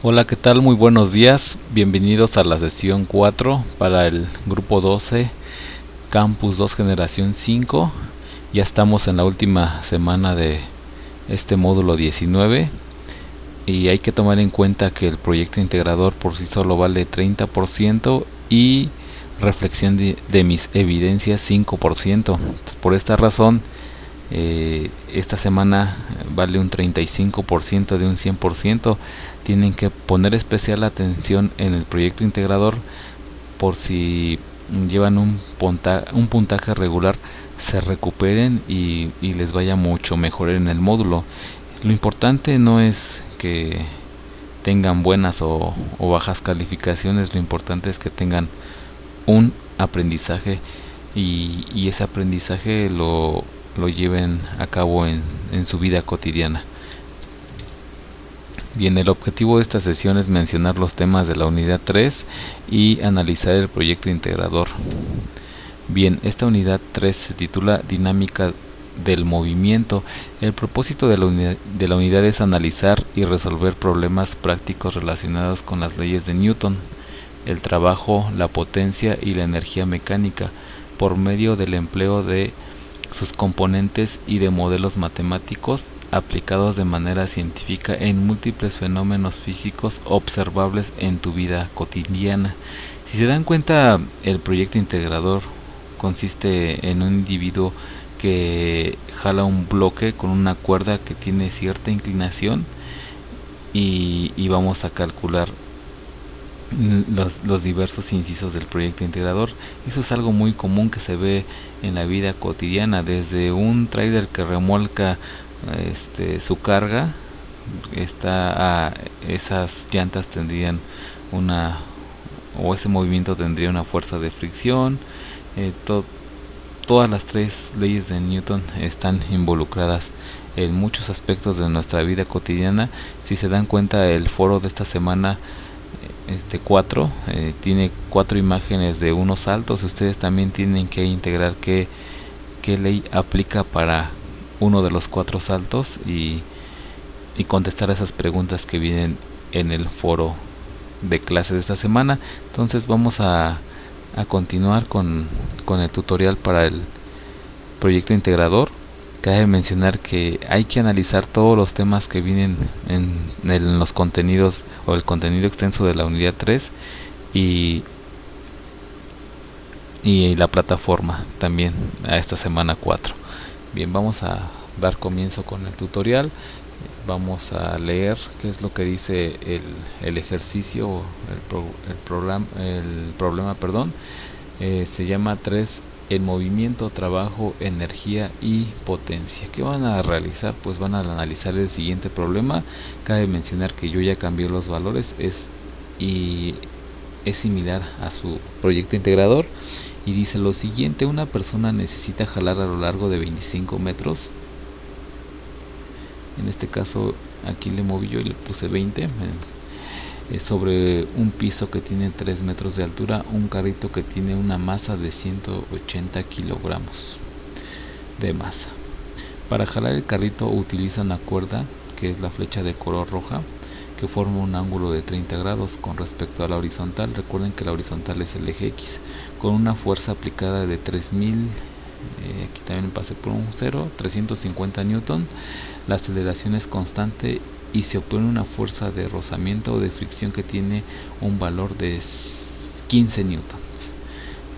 Hola, ¿qué tal? Muy buenos días. Bienvenidos a la sesión 4 para el grupo 12, Campus 2 Generación 5. Ya estamos en la última semana de este módulo 19 y hay que tomar en cuenta que el proyecto integrador por sí solo vale 30% y reflexión de mis evidencias 5%. Entonces, por esta razón, esta semana vale un 35% de un 100%. Tienen que poner especial atención en el proyecto integrador por si llevan un puntaje regular, se recuperen y les vaya mucho mejor en el módulo. Lo importante no es que tengan buenas o bajas calificaciones, lo importante es que tengan un aprendizaje y ese aprendizaje lo lleven a cabo en su vida cotidiana. Bien, el objetivo de esta sesión es mencionar los temas de la unidad 3 y analizar el proyecto integrador. Bien, esta unidad 3 se titula Dinámica del movimiento. El propósito de la unidad es analizar y resolver problemas prácticos relacionados con las leyes de Newton, el trabajo, la potencia y la energía mecánica, por medio del empleo de sus componentes y de modelos matemáticos aplicados de manera científica en múltiples fenómenos físicos observables en tu vida cotidiana. Si se dan cuenta, el proyecto integrador consiste en un individuo que jala un bloque con una cuerda que tiene cierta inclinación y vamos a calcular los diversos incisos del proyecto integrador. Eso es algo muy común que se ve en la vida cotidiana, desde un trailer que remolca su carga, esas llantas tendrían una, o ese movimiento tendría una fuerza de fricción. eh, to- Todas las tres leyes de Newton están involucradas en muchos aspectos de nuestra vida cotidiana. Si se dan cuenta, el foro de esta semana 4 tiene 4 imágenes de unos saltos. Ustedes también tienen que integrar qué ley aplica para uno de los 4 saltos y contestar esas preguntas que vienen en el foro de clase de esta semana. Entonces vamos a continuar con el tutorial para el proyecto integrador. Cabe mencionar que hay que analizar todos los temas que vienen en los contenidos o el contenido extenso de la unidad 3 y, y la plataforma también a esta semana 4. Bien, vamos a dar comienzo con el tutorial. Vamos a leer qué es lo que dice el ejercicio, el problema, perdón. Se llama 3 en movimiento, trabajo, energía y potencia. ¿Qué van a realizar? Pues van a analizar el siguiente problema. Cabe mencionar que yo ya cambié los valores y es similar a su proyecto integrador y dice lo siguiente: una persona necesita jalar a lo largo de 25 metros. En este caso aquí le moví yo y le puse 20 sobre un piso que tiene 3 metros de altura, un carrito que tiene una masa de 180 kilogramos de masa. Para jalar el carrito utiliza una cuerda, que es la flecha de color roja, que forma un ángulo de 30 grados con respecto a la horizontal. Recuerden que la horizontal es el eje X, con una fuerza aplicada de 3000, aquí también pasé por un 0, 350 newton. La aceleración es constante y se opone una fuerza de rozamiento o de fricción que tiene un valor de 15 newtons.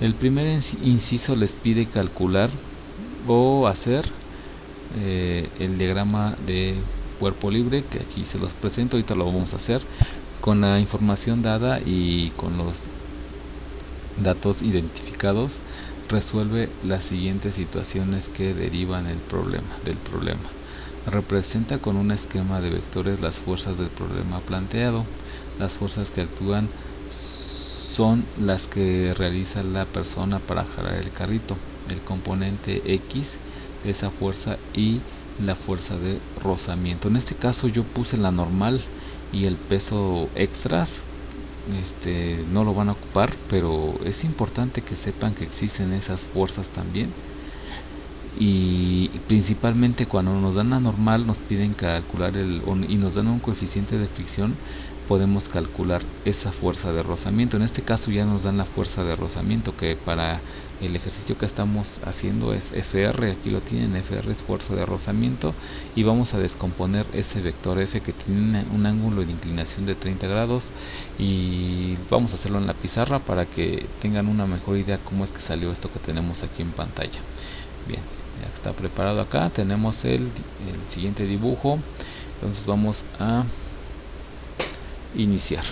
El primer inciso les pide calcular o hacer el diagrama de cuerpo libre, que aquí se los presento. Ahorita lo vamos a hacer con la información dada y con los datos identificados. Resuelve las siguientes situaciones que derivan del problema. Representa con un esquema de vectores las fuerzas del problema planteado. Las fuerzas que actúan son las que realiza la persona para jalar el carrito, el componente X de esa fuerza y la fuerza de rozamiento. En este caso yo puse la normal y el peso extras no lo van a ocupar, pero es importante que sepan que existen esas fuerzas también. Y principalmente cuando nos dan la normal nos piden calcular y nos dan un coeficiente de fricción, podemos calcular esa fuerza de rozamiento. En este caso ya nos dan la fuerza de rozamiento, que para el ejercicio que estamos haciendo es FR, aquí lo tienen, FR es fuerza de rozamiento, y vamos a descomponer ese vector F que tiene un ángulo de inclinación de 30 grados, y vamos a hacerlo en la pizarra para que tengan una mejor idea cómo es que salió esto que tenemos aquí en pantalla. Bien, ya está preparado acá, tenemos el siguiente dibujo, entonces vamos a iniciar.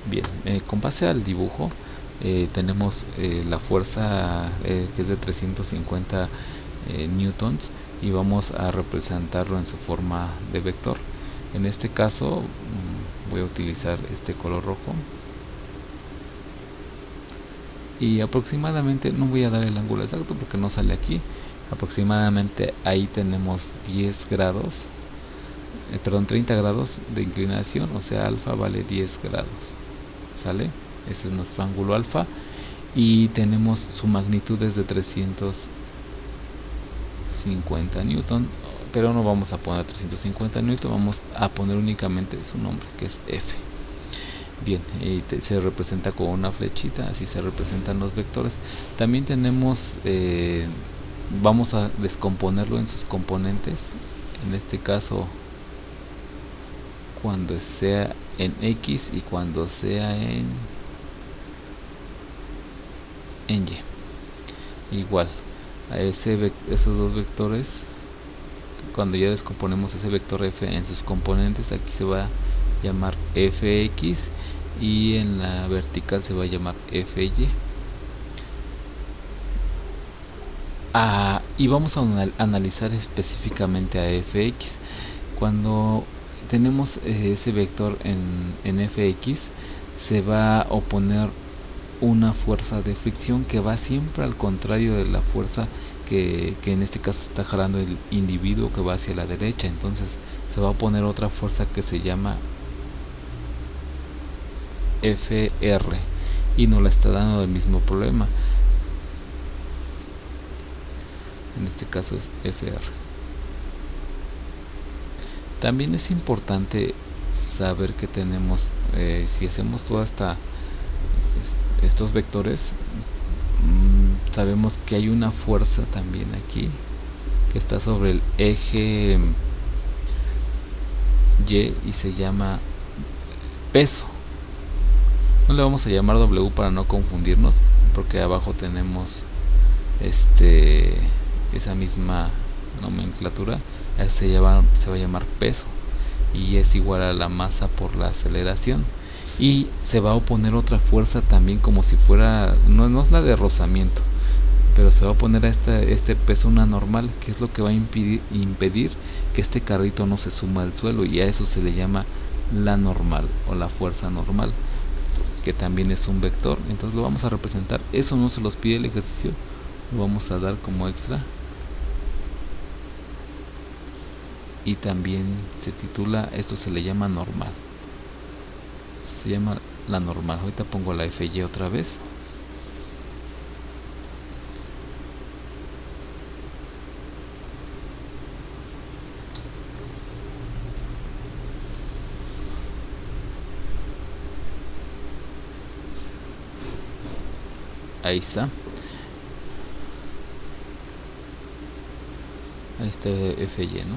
Bien, con base al dibujo tenemos la fuerza que es de 350 newtons, y vamos a representarlo en su forma de vector. En este caso voy a utilizar este color rojo, y aproximadamente, no voy a dar el ángulo exacto porque no sale aquí, aproximadamente ahí tenemos 10 grados, perdón, 30 grados de inclinación, o sea, alfa vale 10 grados, ¿sale? Ese es nuestro ángulo alfa, y tenemos su magnitud es de 350 newton, pero no vamos a poner 350 newton, vamos a poner únicamente su nombre, que es F. Bien, se representa con una flechita, así se representan los vectores. También tenemos, vamos a descomponerlo en sus componentes, en este caso cuando sea en X y cuando sea en Y. Igual a esos dos vectores, cuando ya descomponemos ese vector F en sus componentes, aquí se va a llamar Fx, y en la vertical se va a llamar Fy. Y vamos a analizar específicamente a Fx. Cuando tenemos ese vector en Fx, se va a oponer una fuerza de fricción que va siempre al contrario de la fuerza que en este caso está jalando el individuo, que va hacia la derecha. Entonces se va a poner otra fuerza que se llama FR, y nos la está dando el mismo problema, en este caso es FR. También es importante saber que tenemos, si hacemos toda estos vectores, sabemos que hay una fuerza también aquí que está sobre el eje Y, y se llama peso. No le vamos a llamar W para no confundirnos, porque abajo tenemos esa misma nomenclatura. Se va a llamar peso, y es igual a la masa por la aceleración. Y se va a oponer otra fuerza también, como si fuera, no es la de rozamiento, pero se va a poner a este peso una normal, que es lo que va a impedir que este carrito no se suma al suelo, y a eso se le llama la normal o la fuerza normal, que también es un vector. Entonces lo vamos a representar. Eso no se los pide el ejercicio, lo vamos a dar como extra, y también se titula, esto se le llama normal, se llama la normal. Ahorita pongo la FY otra vez. Ahí está. Ahí está FY, ¿no?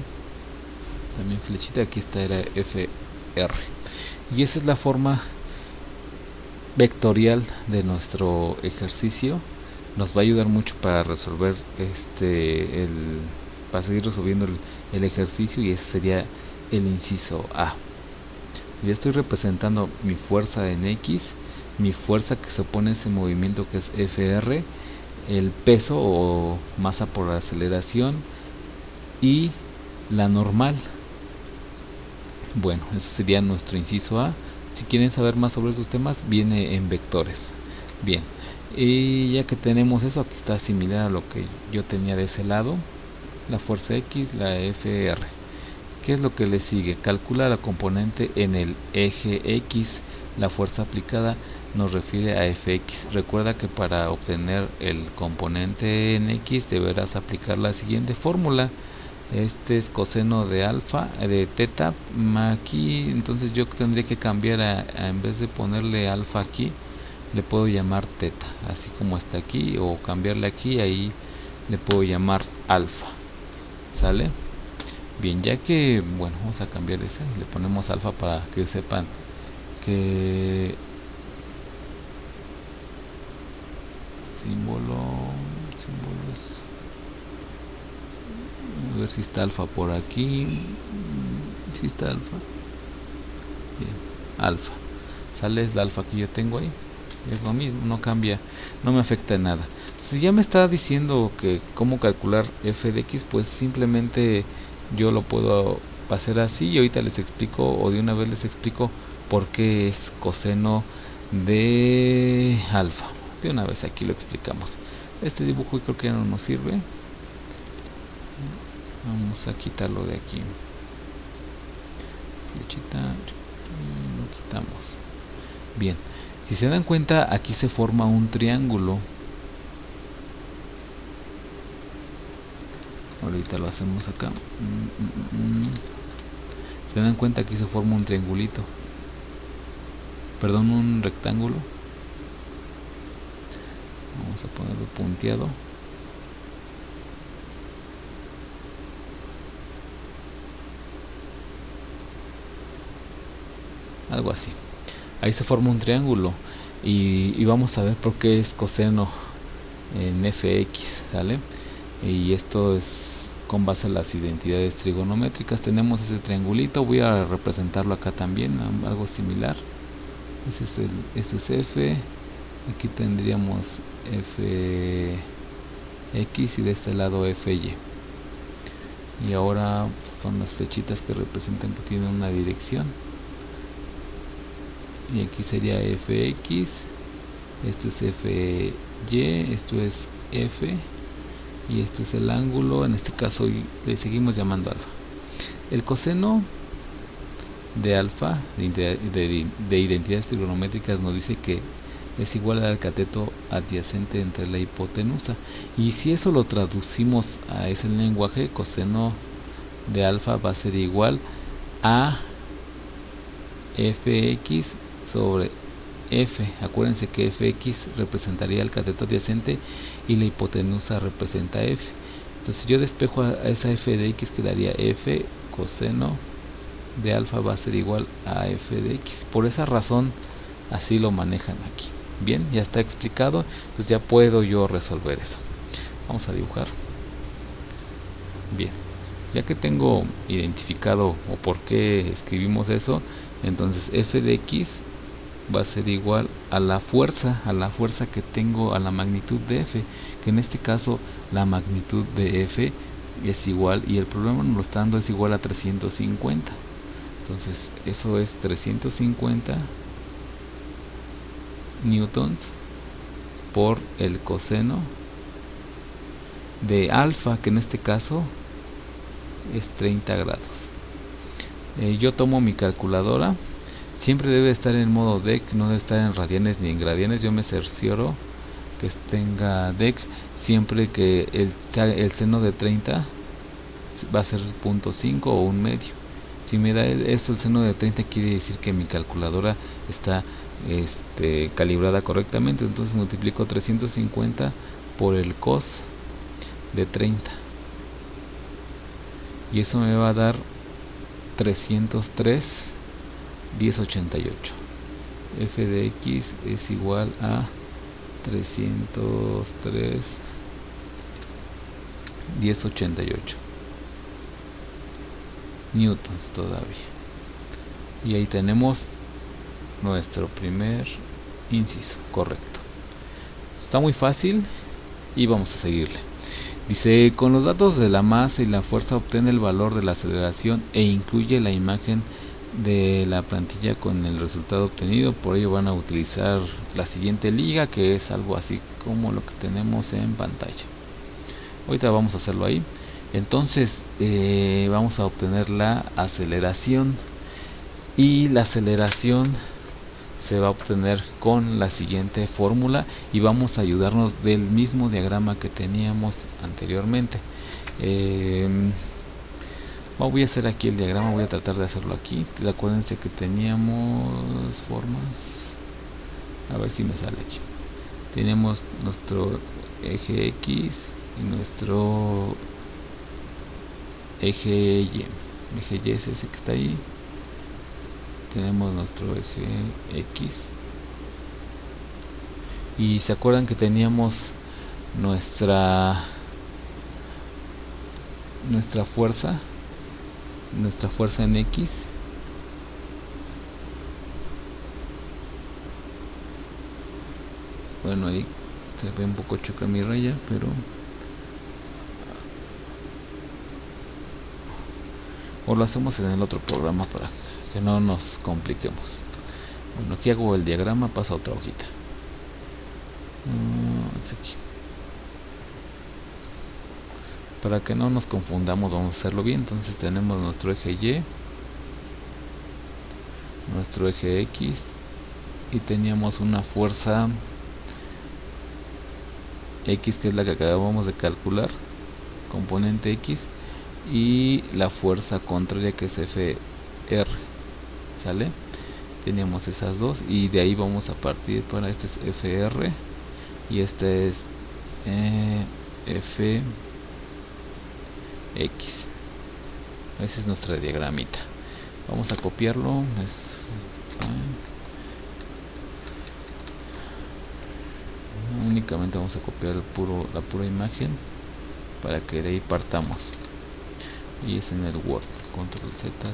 También flechita, aquí está, era FR. Y esa es la forma vectorial de nuestro ejercicio. Nos va a ayudar mucho para resolver para seguir resolviendo el ejercicio, y ese sería el inciso A. Ya estoy representando mi fuerza en X, mi fuerza que se opone a ese movimiento, que es FR, el peso o masa por aceleración, y la normal. Bueno, eso sería nuestro inciso A. Si quieren saber más sobre esos temas, viene en vectores. Bien, y ya que tenemos eso, aquí está similar a lo que yo tenía de ese lado, la fuerza X, la FR. ¿Qué es lo que le sigue? Calcula la componente en el eje X. La fuerza aplicada nos refiere a Fx. Recuerda que para obtener el componente en X deberás aplicar la siguiente fórmula. Este es coseno de alfa, de teta. Aquí entonces yo tendría que cambiar en vez de ponerle alfa aquí, le puedo llamar teta, así como está aquí, o cambiarle aquí, ahí le puedo llamar alfa. ¿Sale? Bien, ya que, bueno, vamos a cambiar ese, le ponemos alfa para que sepan que símbolo es, a ver si está alfa por aquí. Si está alfa. Bien, alfa. Sale, es la alfa que yo tengo ahí. Es lo mismo, no cambia, no me afecta en nada. Si ya me está diciendo que cómo calcular f de x, pues simplemente yo lo puedo hacer así y ahorita les explico, o de una vez les explico por qué es coseno de alfa. De una vez aquí lo explicamos. Este dibujo creo que ya no nos sirve. Vamos a quitarlo de aquí. Flechita, lo quitamos. Bien, si se dan cuenta, aquí se forma un triángulo. Ahorita lo hacemos acá. Se dan cuenta, aquí se forma un triangulito. Perdón, un rectángulo. Vamos a ponerlo punteado. Algo así. Ahí se forma un triángulo. Y vamos a ver por qué es coseno en fx, ¿sale? Y esto es con base a las identidades trigonométricas. Tenemos ese triangulito, voy a representarlo acá también, algo similar. Ese es f, aquí tendríamos fx y de este lado fy. Y ahora son las flechitas que representan que tienen una dirección. Y aquí sería fx, esto es fy, esto es f, y esto es el ángulo, en este caso le seguimos llamando alfa. El coseno de alfa, de identidades trigonométricas, nos dice que es igual al cateto adyacente entre la hipotenusa, y si eso lo traducimos a ese lenguaje, coseno de alfa va a ser igual a fx sobre f. Acuérdense que fx representaría el cateto adyacente y la hipotenusa representa f. Entonces yo despejo a esa f de x, quedaría f coseno de alfa va a ser igual a f de x. Por esa razón así lo manejan aquí. Bien, ya está explicado, entonces ya puedo yo resolver eso. Vamos a dibujar. Bien, ya que tengo identificado o por qué escribimos eso, entonces f de x va a ser igual a la fuerza que tengo, a la magnitud de f, que en este caso la magnitud de f es igual, y el problema nos lo está dando, es igual a 350. Entonces eso es 350 newtons por el coseno de alfa, que en este caso es 30 grados. Yo tomo mi calculadora. Siempre debe estar en modo DEC, no debe estar en radianes ni en gradianes. Yo me cercioro que tenga DEC, siempre que el seno de 30 va a ser 0.5 o un medio. Si me da eso, el seno de 30, quiere decir que mi calculadora está calibrada correctamente. Entonces multiplico 350 por el cos de 30 y eso me va a dar 303 1088. F de x es igual a 303 1088 newtons todavía. Y ahí tenemos nuestro primer inciso correcto. Está muy fácil y vamos a seguirle. Dice, con los datos de la masa y la fuerza obtiene el valor de la aceleración e incluye la imagen de la plantilla con el resultado obtenido. Por ello van a utilizar la siguiente liga, que es algo así como lo que tenemos en pantalla. Ahorita vamos a hacerlo ahí. Entonces vamos a obtener la aceleración, y la aceleración se va a obtener con la siguiente fórmula, y vamos a ayudarnos del mismo diagrama que teníamos anteriormente. Voy a hacer aquí el diagrama, voy a tratar de hacerlo aquí. Acuérdense que teníamos formas, a ver si me sale aquí. Tenemos nuestro eje X y nuestro eje Y. Eje Y es ese que está ahí. Tenemos nuestro eje X. Y se acuerdan que teníamos nuestra fuerza en X. Bueno, ahí se ve un poco choca mi raya, pero o lo hacemos en el otro programa para que no nos compliquemos. Bueno, aquí hago el diagrama, pasa a otra hojita. Es aquí. Para que no nos confundamos, vamos a hacerlo bien. Entonces tenemos nuestro eje Y, nuestro eje X, y teníamos una fuerza X, que es la que acabamos de calcular, componente X, y la fuerza contraria, que es FR. ¿Sale? Teníamos esas dos, y de ahí vamos a partir para este es FR y este es FX. Esa es nuestra diagramita. Vamos a copiarlo. Únicamente vamos a copiar la pura imagen para que de ahí partamos. Y es en el Word. Control Z, Z,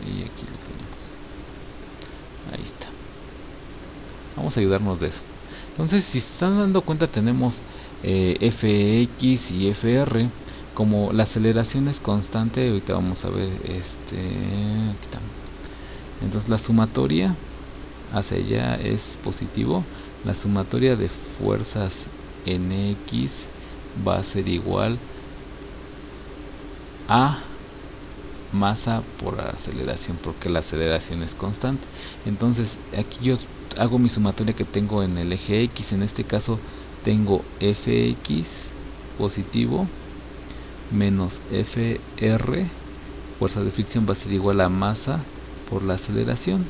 y aquí lo tenemos. Ahí está. Vamos a ayudarnos de eso. Entonces, si se están dando cuenta, tenemos FX y FR. Como la aceleración es constante, ahorita vamos a ver, aquí está. Entonces la sumatoria hacia allá es positivo. La sumatoria de fuerzas en X va a ser igual a masa por aceleración, porque la aceleración es constante. Entonces aquí yo hago mi sumatoria que tengo en el eje X. En este caso tengo Fx positivo menos FR, fuerza de fricción, va a ser igual a masa por la aceleración.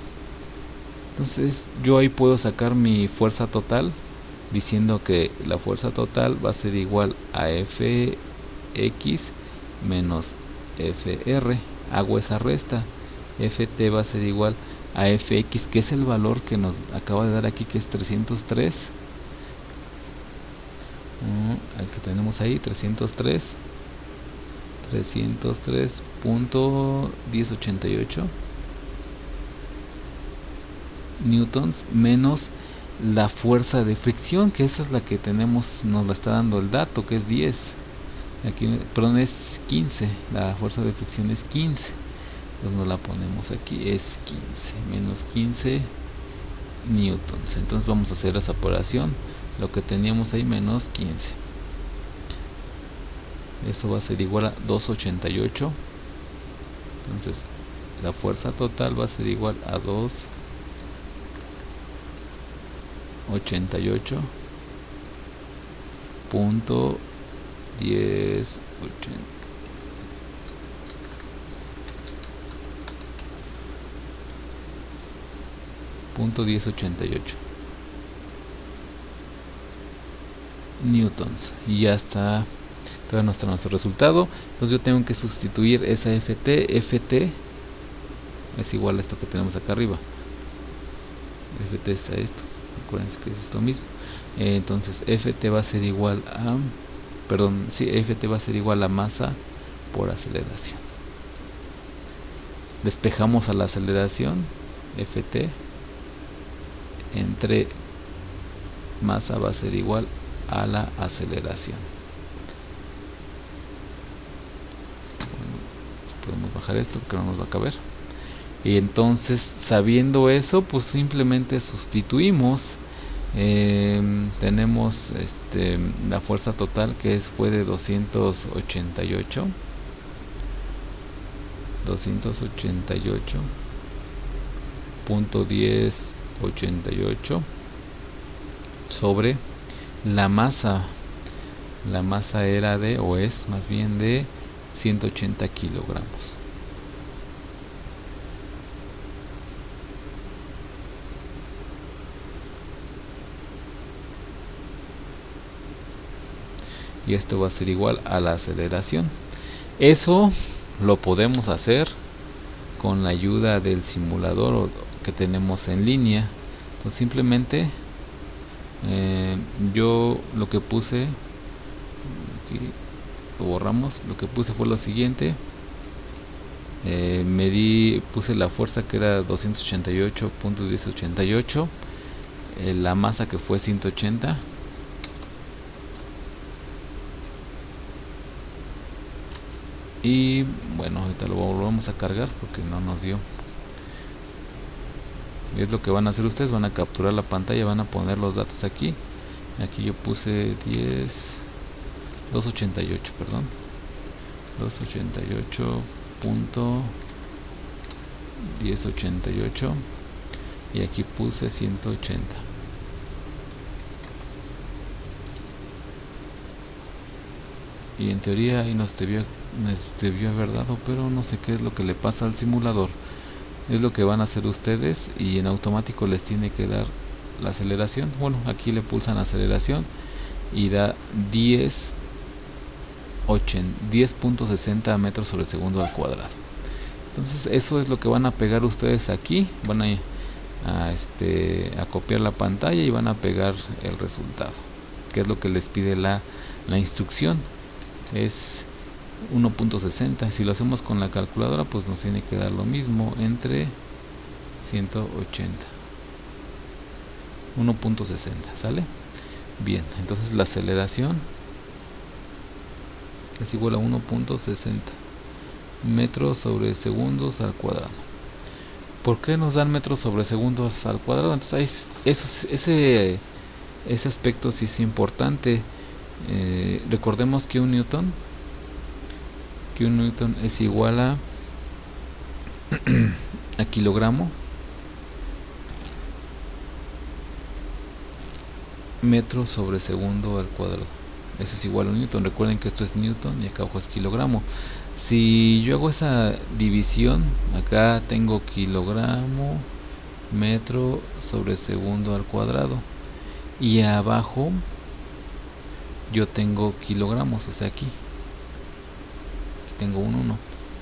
Entonces yo ahí puedo sacar mi fuerza total diciendo que la fuerza total va a ser igual a Fx menos FR. Hago esa resta, Ft va a ser igual a Fx, que es el valor que nos acaba de dar aquí, que es 303. El que tenemos ahí, 303.1088 newtons menos la fuerza de fricción, que esa es la que tenemos, nos la está dando el dato, que es 10. Aquí, perdón, es 15. La fuerza de fricción es 15. Entonces nos la ponemos aquí, es 15 menos 15 newtons. Entonces vamos a hacer esa operación, lo que teníamos ahí menos 15. Eso va a ser igual a 288. Entonces la fuerza total va a ser igual a 288.1088. newtons, y ya está. Todavía no está nuestro resultado. Entonces yo tengo que sustituir esa Ft es igual a esto que tenemos acá arriba. Ft es a esto, acuérdense que es esto mismo. Entonces Ft va a ser igual a, perdón, sí, Ft va a ser igual a masa por aceleración. Despejamos a la aceleración, Ft entre masa va a ser igual a la aceleración. Podemos bajar esto porque no nos va a caber. Y entonces, sabiendo eso, pues simplemente sustituimos. Tenemos la fuerza total, que fue de 288.1088 sobre la masa. La masa era de, o es más bien de 180 kilogramos. y esto va a ser igual a la aceleración. Eso lo podemos hacer con la ayuda del simulador que tenemos en línea. Entonces simplemente yo lo que puse aquí, lo borramos, lo que puse fue lo siguiente. Puse la fuerza que era 288.1088, la masa que fue 180, y bueno, ahorita lo volvemos a cargar porque no nos dio. Es lo que van a hacer ustedes, van a capturar la pantalla, van a poner los datos aquí. Aquí yo puse 288, perdón, 288.1088, y aquí puse 180. Y en teoría ahí nos debió haber dado, pero no sé qué es lo que le pasa al simulador. Es lo que van a hacer ustedes y en automático les tiene que dar la aceleración. Bueno, aquí le pulsan aceleración y da 10.60 metros sobre segundo al cuadrado. Entonces eso es lo que van a pegar ustedes aquí. Van a copiar la pantalla y van a pegar el resultado, que es lo que les pide la instrucción. Es 1.60. Si lo hacemos con la calculadora, pues nos tiene que dar lo mismo, entre 180, 1.60, ¿sale? Bien, entonces la aceleración es igual a 1.60 metros sobre segundos al cuadrado. ¿Por qué nos dan metros sobre segundos al cuadrado? Entonces ese aspecto sí es importante. Recordemos que un newton es igual a kilogramo metro sobre segundo al cuadrado. Eso es igual a un newton. Recuerden que esto es newton y acá abajo es kilogramo. Si yo hago esa división, acá tengo kilogramo metro sobre segundo al cuadrado, y abajo yo tengo kilogramos, o sea aquí tengo un 1.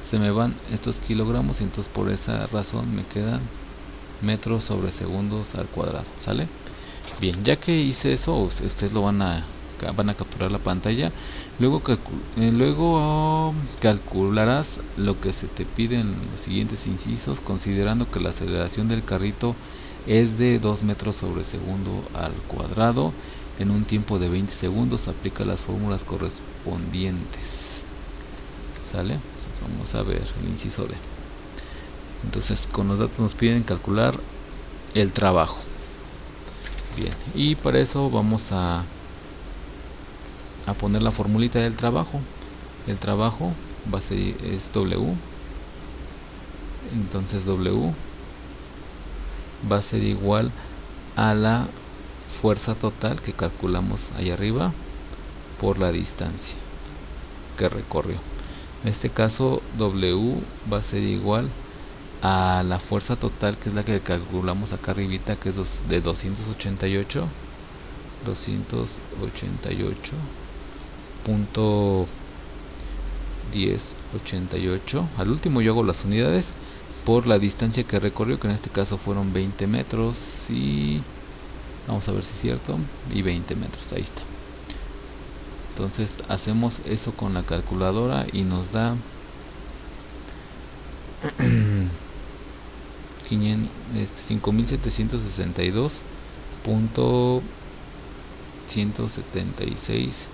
Se me van estos kilogramos y entonces por esa razón me quedan metros sobre segundos al cuadrado, ¿sale? Bien, ya que hice eso, ustedes lo van a capturar la pantalla. Luego calcularás lo que se te pide en los siguientes incisos, considerando que la aceleración del carrito es de 2 metros sobre segundo al cuadrado en un tiempo de 20 segundos. Aplica las fórmulas correspondientes, ¿sale? Entonces vamos a ver el inciso D. Entonces con los datos nos piden calcular el trabajo. Bien, y para eso vamos a poner la formulita del trabajo. El trabajo es W. Entonces W va a ser igual a la fuerza total que calculamos ahí arriba por la distancia que recorrió. En este caso W va a ser igual a la fuerza total, que es la que calculamos acá arribita, que es de 288.1088. Al último yo hago las unidades por la distancia que recorrió, que en este caso fueron 20 metros, y vamos a ver si es cierto, y 20 metros, ahí está. Entonces hacemos eso con la calculadora y nos da 5762.176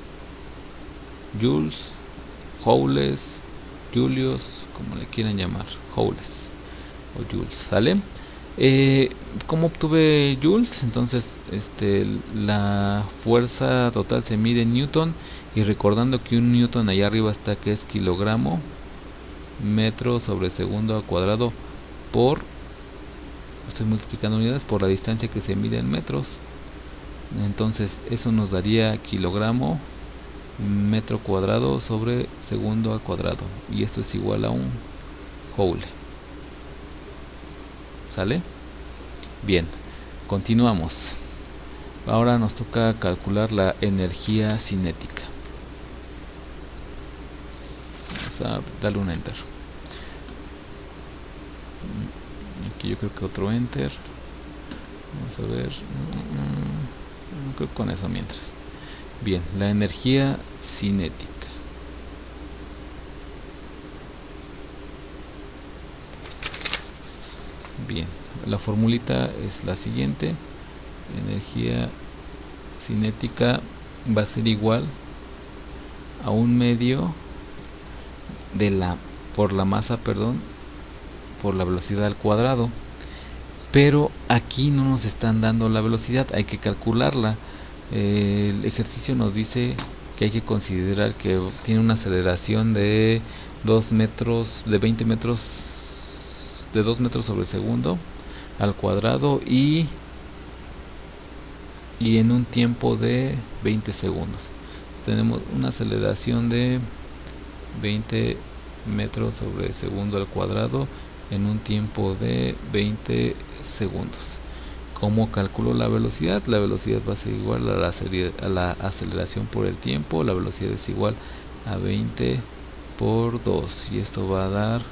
joules, julios, como le quieran llamar, joules o joules, ¿sale? ¿Cómo obtuve joules? Entonces la fuerza total se mide en newton, y recordando que un newton allá arriba está, que es kilogramo metro sobre segundo al cuadrado por, estoy multiplicando unidades por la distancia que se mide en metros. Entonces eso nos daría kilogramo metro cuadrado sobre segundo al cuadrado, y esto es igual a un joule, ¿sale? Bien, continuamos. Ahora nos toca calcular la energía cinética. vamos a darle un enter. Aquí yo creo que otro enter. Vamos a ver. Creo que con eso mientras. Bien, la energía cinética. Bien, la formulita es la siguiente. Energía cinética va a ser igual a un medio de la por la masa, perdón, por la velocidad al cuadrado. Pero aquí no nos están dando la velocidad, hay que calcularla. El ejercicio nos dice que hay que considerar que tiene una aceleración de 2 metros, de 20 metros, de 2 metros sobre segundo al cuadrado y en un tiempo de 20 segundos. Tenemos una aceleración de 20 metros sobre segundo al cuadrado en un tiempo de 20 segundos. ¿Cómo calculo la velocidad? La velocidad va a ser igual a la aceleración por el tiempo. La velocidad es igual a 20 por 2 y esto va a dar 2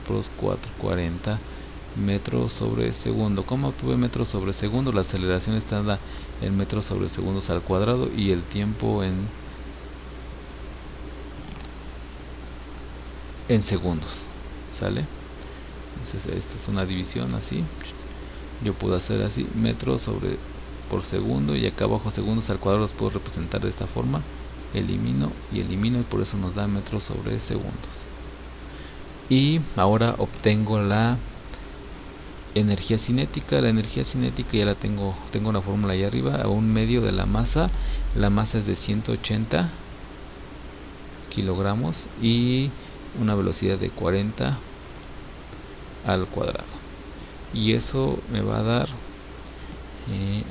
por 2, 4, 40 metros sobre segundo. ¿Cómo obtuve metros sobre segundo? La aceleración está en metros sobre segundos al cuadrado y el tiempo en segundos. ¿Sale? Entonces esta es una división así. Yo puedo hacer así, metros por segundo, y acá abajo segundos al cuadrado los puedo representar de esta forma. Elimino y por eso nos da metros sobre segundos. Y ahora obtengo la energía cinética. La energía cinética ya la tengo la fórmula ahí arriba. A un medio de la masa. La masa es de 180 kilogramos y una velocidad de 40 al cuadrado. Y eso me va a dar,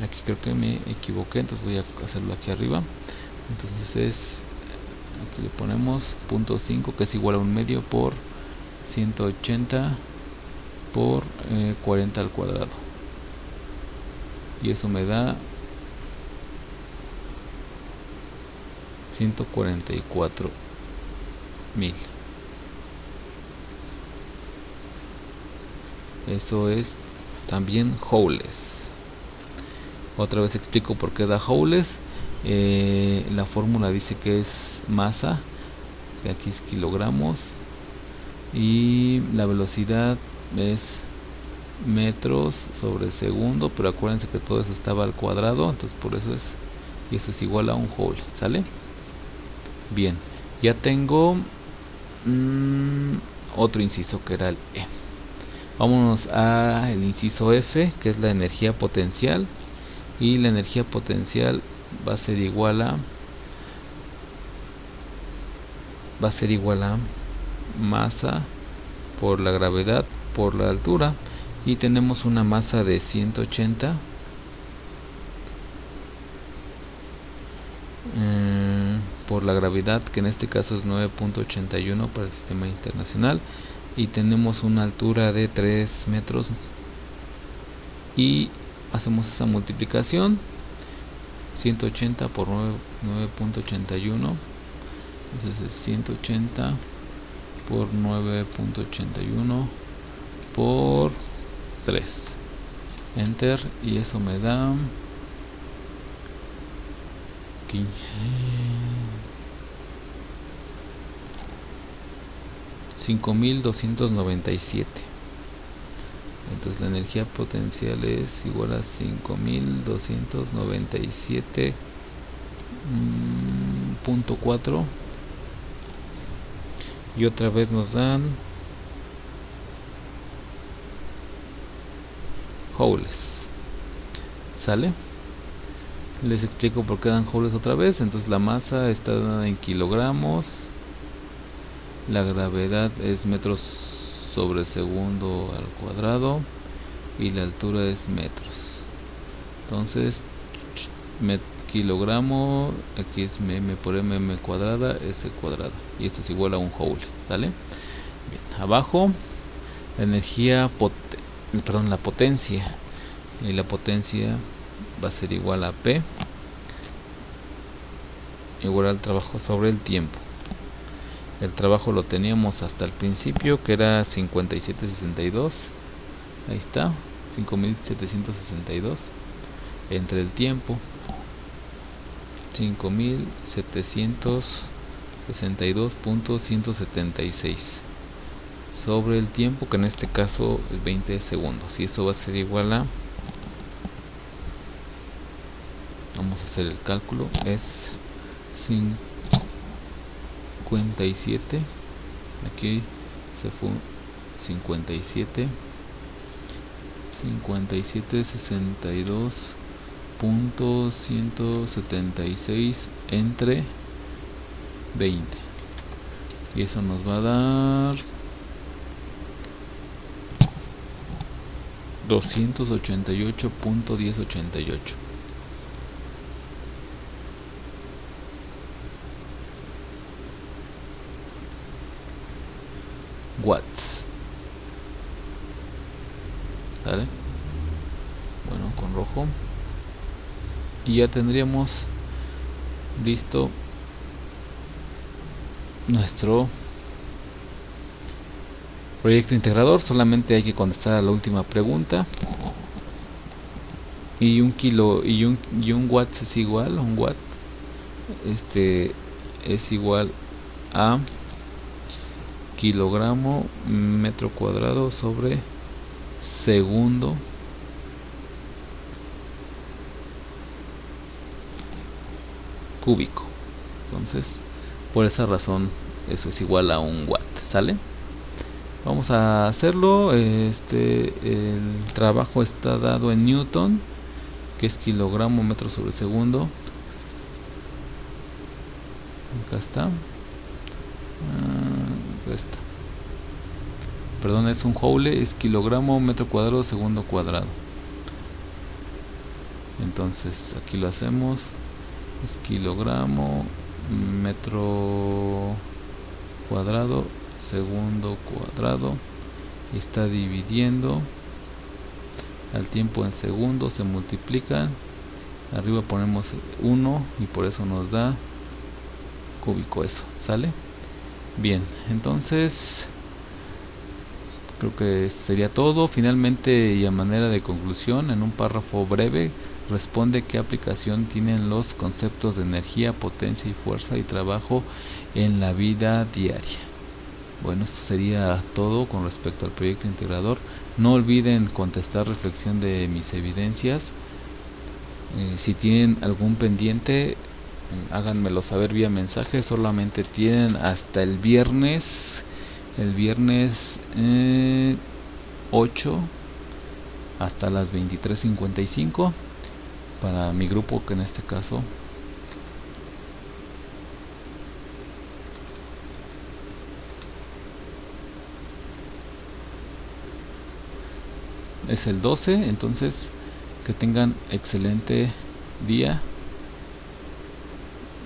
aquí creo que me equivoqué, entonces voy a hacerlo aquí arriba. Entonces aquí le ponemos 0.5, que es igual a un medio por 180 por 40 al cuadrado. Y eso me da 144.000. Eso es también joules. Otra vez explico por qué da joules. La fórmula dice que es masa, que aquí es kilogramos, y la velocidad es metros sobre segundo, pero acuérdense que todo eso estaba al cuadrado, entonces por eso y eso es igual a un joule. ¿Sale? Bien, ya tengo otro inciso que era el E. Vámonos a el inciso F, que es la energía potencial, y la energía potencial va a ser igual a masa por la gravedad por la altura, y tenemos una masa de 180 por la gravedad, que en este caso es 9.81 para el sistema internacional, y tenemos una altura de 3 metros, y hacemos esa multiplicación, 180 por 9.81, entonces es 180 por 9.81 por 3, enter, y eso me da 5.297. Entonces la energía potencial es igual a 5.297.4, y otra vez nos dan joules. ¿Sale? Les explico por qué dan joules otra vez. Entonces la masa está en kilogramos, la gravedad es metros sobre segundo al cuadrado y la altura es metros. Entonces kilogramo, aquí es m por m cuadrada, s cuadrada, y esto es igual a un joule. ¿Sale? Bien, abajo la energía la potencia, y la potencia va a ser igual a P igual al trabajo sobre el tiempo. El trabajo lo teníamos hasta el principio, que era 57.62. Ahí está, 5.762. Entre el tiempo, 5.762.176 sobre el tiempo, que en este caso es 20 segundos. Y eso va a ser igual a, vamos a hacer el cálculo, es 57, aquí se fue 57.62.176 entre 20, y eso nos va a dar 288.1088. watts. ¿Vale? Bueno, con rojo. Y ya tendríamos listo nuestro proyecto integrador. Solamente hay que contestar a la última pregunta. Y un kilo y un watts es igual, un watt es igual a kilogramo metro cuadrado sobre segundo cúbico. Entonces, por esa razón, eso es igual a un watt. ¿Sale? Vamos a hacerlo. El trabajo está dado en newton, que es kilogramo metro sobre segundo. Acá está. Perdón, es un joule, es kilogramo metro cuadrado segundo cuadrado. Entonces aquí lo hacemos, es kilogramo metro cuadrado segundo cuadrado, y está dividiendo al tiempo en segundos, se multiplican, arriba ponemos 1 y por eso nos da cúbico. Eso, ¿sale? Bien, entonces creo que sería todo. Finalmente, y a manera de conclusión, en un párrafo breve, responde qué aplicación tienen los conceptos de energía, potencia y fuerza y trabajo en la vida diaria. Bueno, esto sería todo con respecto al proyecto integrador. No olviden contestar reflexión de mis evidencias. Si tienen algún pendiente, háganmelo saber vía mensaje. Solamente tienen hasta el viernes 8 hasta las 23:55 para mi grupo, que en este caso es el 12. Entonces, que tengan excelente día.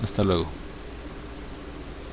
Hasta luego.